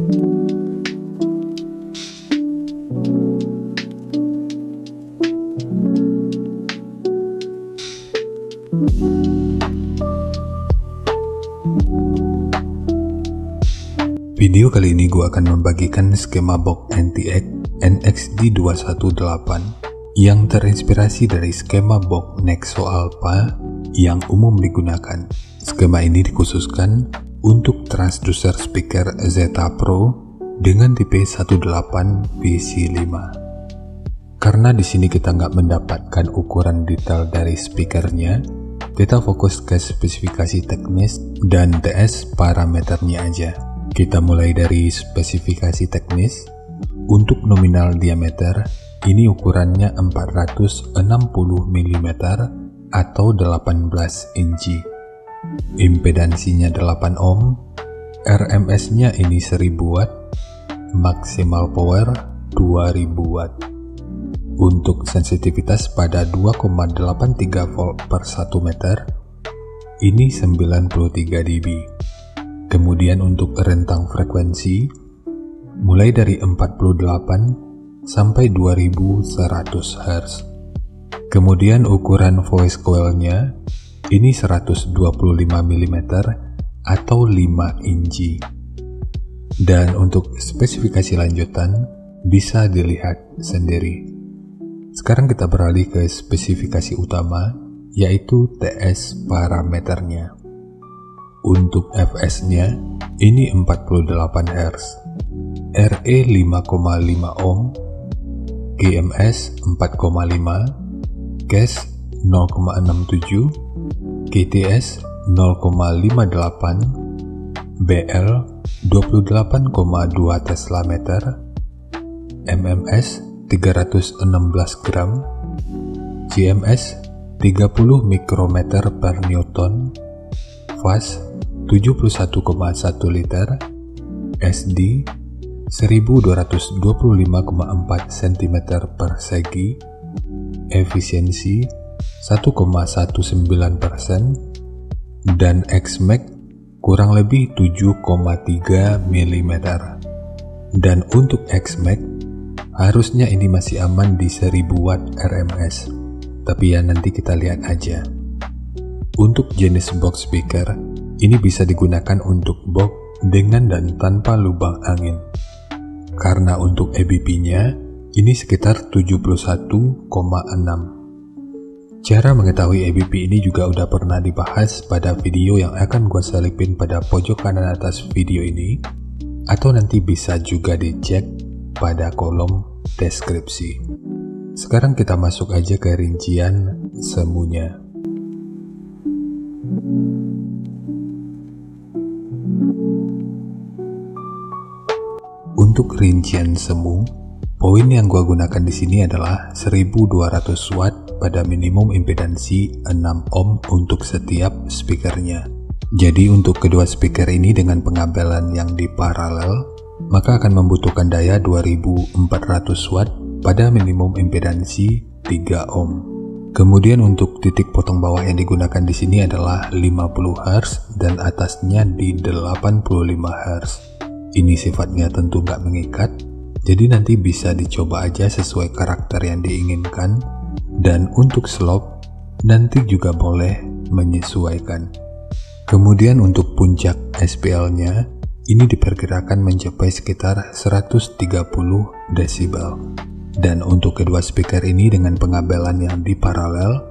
Video kali ini gue akan membagikan skema box NTX NXD218 yang terinspirasi dari skema box Nexo Alpha yang umum digunakan. Skema ini dikhususkan untuk transducer speaker Zeta Pro dengan tipe 18VC5. Karena di sini kita nggak mendapatkan ukuran detail dari speakernya, kita fokus ke spesifikasi teknis dan TS parameternya aja. Kita mulai dari spesifikasi teknis. Untuk nominal diameter, ini ukurannya 460 mm atau 18 inci. Impedansinya 8 ohm, RMS-nya ini 1000 watt, maksimal power 2000 watt. Untuk sensitivitas pada 2,83 volt per 1 meter, ini 93 dB. Kemudian untuk rentang frekuensi, mulai dari 48 sampai 2100 Hz. Kemudian ukuran voice coil-nya, ini 125 mm atau 5 inci. Dan untuk spesifikasi lanjutan, bisa dilihat sendiri. Sekarang kita beralih ke spesifikasi utama, yaitu TS parameternya. Untuk Fs-nya, ini 48 Hz, RE 5,5 ohm, GMS 4,5, CAS 0,67, KTS 0,58, BL 28,2 Tesla meter, MMS 316 gram, CMS 30 mikrometer per newton, fast 71,1 liter, SD 1225,4 cm per segi, efisiensi 1,19%, dan Xmax kurang lebih 7,3 mm. Dan untuk Xmax, harusnya ini masih aman di 1000 watt RMS, tapi ya nanti kita lihat aja. Untuk jenis box speaker, ini bisa digunakan untuk box dengan dan tanpa lubang angin. Karena untuk EBP-nya, ini sekitar 71,6. Cara mengetahui EBP ini juga udah pernah dibahas pada video yang akan gue selipin pada pojok kanan atas video ini, atau nanti bisa juga dicek pada kolom deskripsi. Sekarang kita masuk aja ke rincian semuanya. Untuk rincian semu, poin yang gua gunakan di sini adalah 1200 watt pada minimum impedansi 6 ohm untuk setiap speakernya. Jadi untuk kedua speaker ini dengan pengabelan yang diparalel, maka akan membutuhkan daya 2400 watt pada minimum impedansi 3 ohm. Kemudian untuk titik potong bawah yang digunakan di sini adalah 50 Hz dan atasnya di 85 Hz. Ini sifatnya tentu nggak mengikat, jadi nanti bisa dicoba aja sesuai karakter yang diinginkan. Dan untuk slope, nanti juga boleh menyesuaikan. Kemudian untuk puncak SPL-nya, ini diperkirakan mencapai sekitar 130 desibel. Dan untuk kedua speaker ini dengan pengabelan yang diparalel,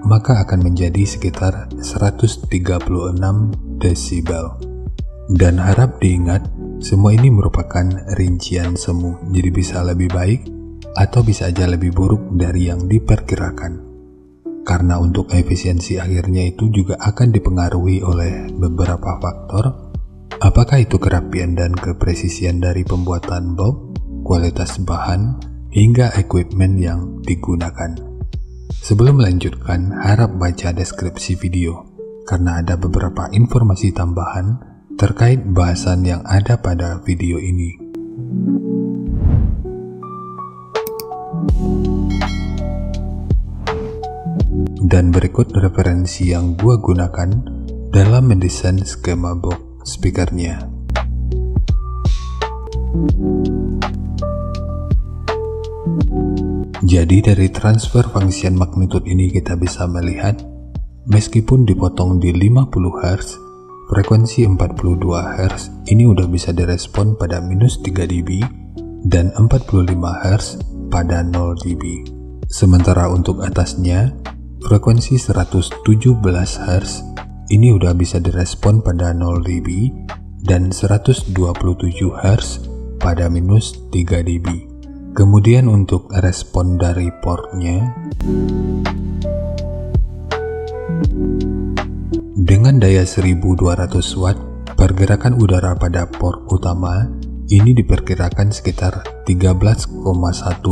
maka akan menjadi sekitar 136 desibel. Dan harap diingat, semua ini merupakan rincian semu, jadi bisa lebih baik atau bisa aja lebih buruk dari yang diperkirakan. Karena untuk efisiensi akhirnya itu juga akan dipengaruhi oleh beberapa faktor, apakah itu kerapian dan kepresisian dari pembuatan box, kualitas bahan, hingga equipment yang digunakan. Sebelum melanjutkan, harap baca deskripsi video, karena ada beberapa informasi tambahan terkait bahasan yang ada pada video ini. Dan berikut referensi yang gua gunakan dalam mendesain skema box speakernya. Jadi dari transfer function magnitude ini kita bisa melihat, meskipun dipotong di 50 Hz, frekuensi 42 Hz ini udah bisa direspon pada minus 3 dB dan 45 Hz pada 0 dB. Sementara untuk atasnya, frekuensi 117 Hz ini udah bisa direspon pada 0 dB dan 127 Hz pada minus 3 dB. Kemudian untuk respon dari portnya, dengan daya 1200 watt, pergerakan udara pada port utama ini diperkirakan sekitar 13,1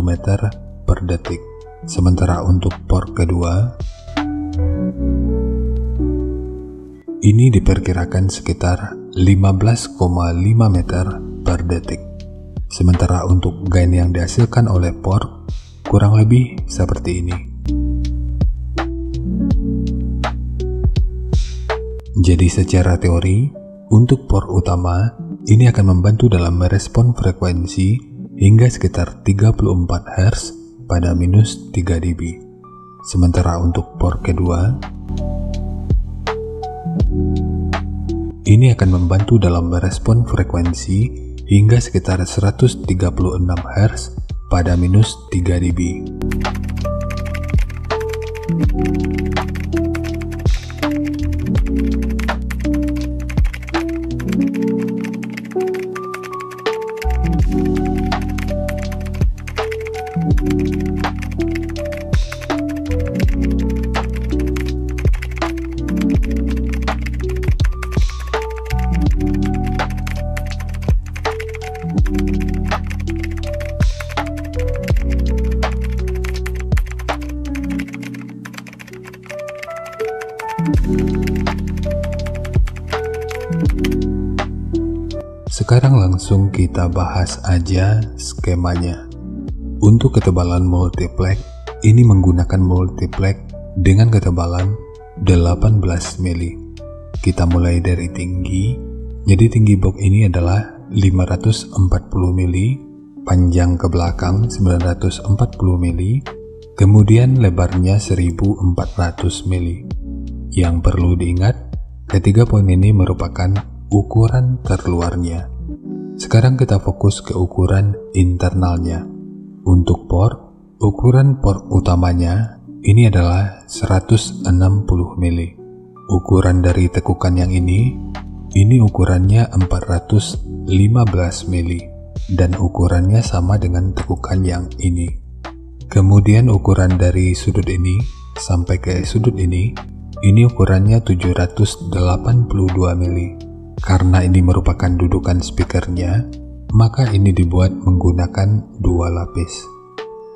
meter per detik. Sementara untuk port kedua, ini diperkirakan sekitar 15,5 meter per detik. Sementara untuk gain yang dihasilkan oleh port kurang lebih seperti ini. Jadi secara teori, untuk port utama ini akan membantu dalam merespon frekuensi hingga sekitar 34 Hz pada minus 3 dB. Sementara untuk port kedua, ini akan membantu dalam merespon frekuensi hingga sekitar 136 Hz pada minus 3 dB. Sekarang langsung kita bahas aja skemanya. Untuk ketebalan multiplex, ini menggunakan multiplex dengan ketebalan 18 mili. Kita mulai dari tinggi, jadi tinggi box ini adalah 540 mili, panjang ke belakang 940 mili, kemudian lebarnya 1400 mili. Yang perlu diingat, ketiga poin ini merupakan ukuran terluarnya. Sekarang kita fokus ke ukuran internalnya. Untuk port, ukuran port utamanya ini adalah 160 mili. Ukuran dari tekukan yang ini ukurannya 415 mili dan ukurannya sama dengan tekukan yang ini. Kemudian ukuran dari sudut ini sampai ke sudut ini ukurannya 782 mili. Karena ini merupakan dudukan speakernya, maka ini dibuat menggunakan dua lapis.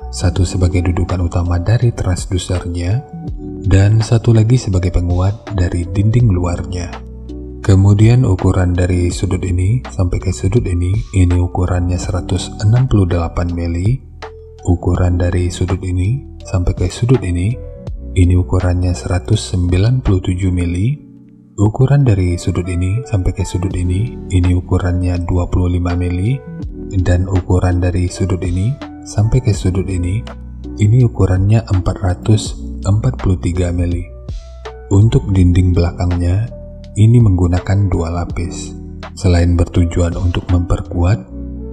Satu sebagai dudukan utama dari transdusernya, dan satu lagi sebagai penguat dari dinding luarnya. Kemudian ukuran dari sudut ini sampai ke sudut ini ukurannya 168 mili. Ukuran dari sudut ini sampai ke sudut ini ukurannya 197 mili. Ukuran dari sudut ini sampai ke sudut ini ukurannya 25 mili, dan ukuran dari sudut ini sampai ke sudut ini ukurannya 443 mili. Untuk dinding belakangnya, ini menggunakan dua lapis. Selain bertujuan untuk memperkuat,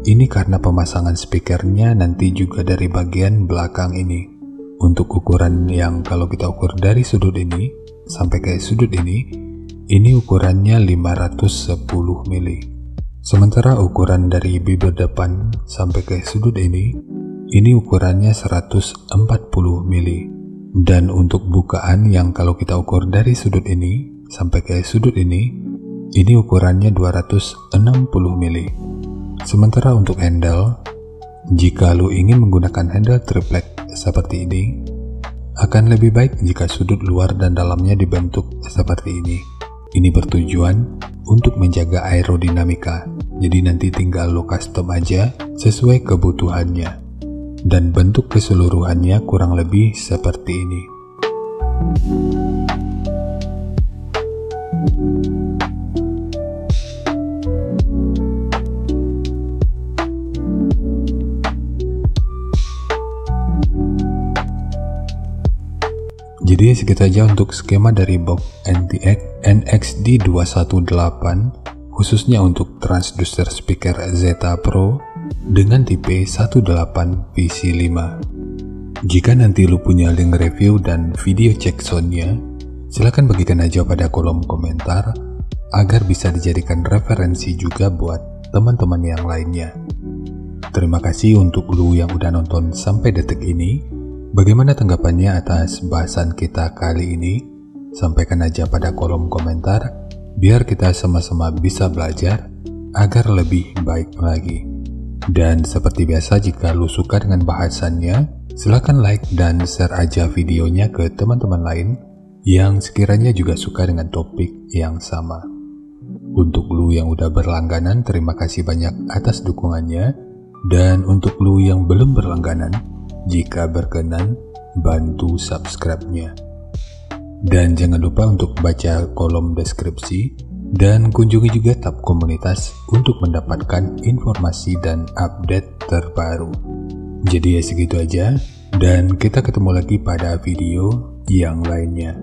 ini karena pemasangan speakernya nanti juga dari bagian belakang ini. Untuk ukuran yang kalau kita ukur dari sudut ini sampai ke sudut ini ukurannya 510 mili. Sementara ukuran dari bibir depan sampai ke sudut ini ukurannya 140 mili. Dan untuk bukaan yang kalau kita ukur dari sudut ini sampai ke sudut ini ukurannya 260 mili. Sementara untuk handle, jika lu ingin menggunakan handle triplek seperti ini, akan lebih baik jika sudut luar dan dalamnya dibentuk seperti ini. Ini bertujuan untuk menjaga aerodinamika, jadi nanti tinggal lo custom aja sesuai kebutuhannya. Dan bentuk keseluruhannya kurang lebih seperti ini. Jadi segitu aja untuk skema dari box NTX NXD218 khususnya untuk transducer speaker Zeta Pro dengan tipe 18VC5. Jika nanti lu punya link review dan video cek soundnya, silahkan bagikan aja pada kolom komentar agar bisa dijadikan referensi juga buat teman-teman yang lainnya. Terima kasih untuk lu yang udah nonton sampai detik ini. Bagaimana tanggapannya atas bahasan kita kali ini? Sampaikan aja pada kolom komentar, biar kita sama-sama bisa belajar agar lebih baik lagi. Dan seperti biasa, jika lu suka dengan bahasannya, silahkan like dan share aja videonya ke teman-teman lain yang sekiranya juga suka dengan topik yang sama. Untuk lu yang udah berlangganan, terima kasih banyak atas dukungannya. Dan untuk lu yang belum berlangganan, jika berkenan, bantu subscribe-nya. Dan jangan lupa untuk baca kolom deskripsi dan kunjungi juga tab komunitas untuk mendapatkan informasi dan update terbaru. Jadi ya segitu aja, dan kita ketemu lagi pada video yang lainnya.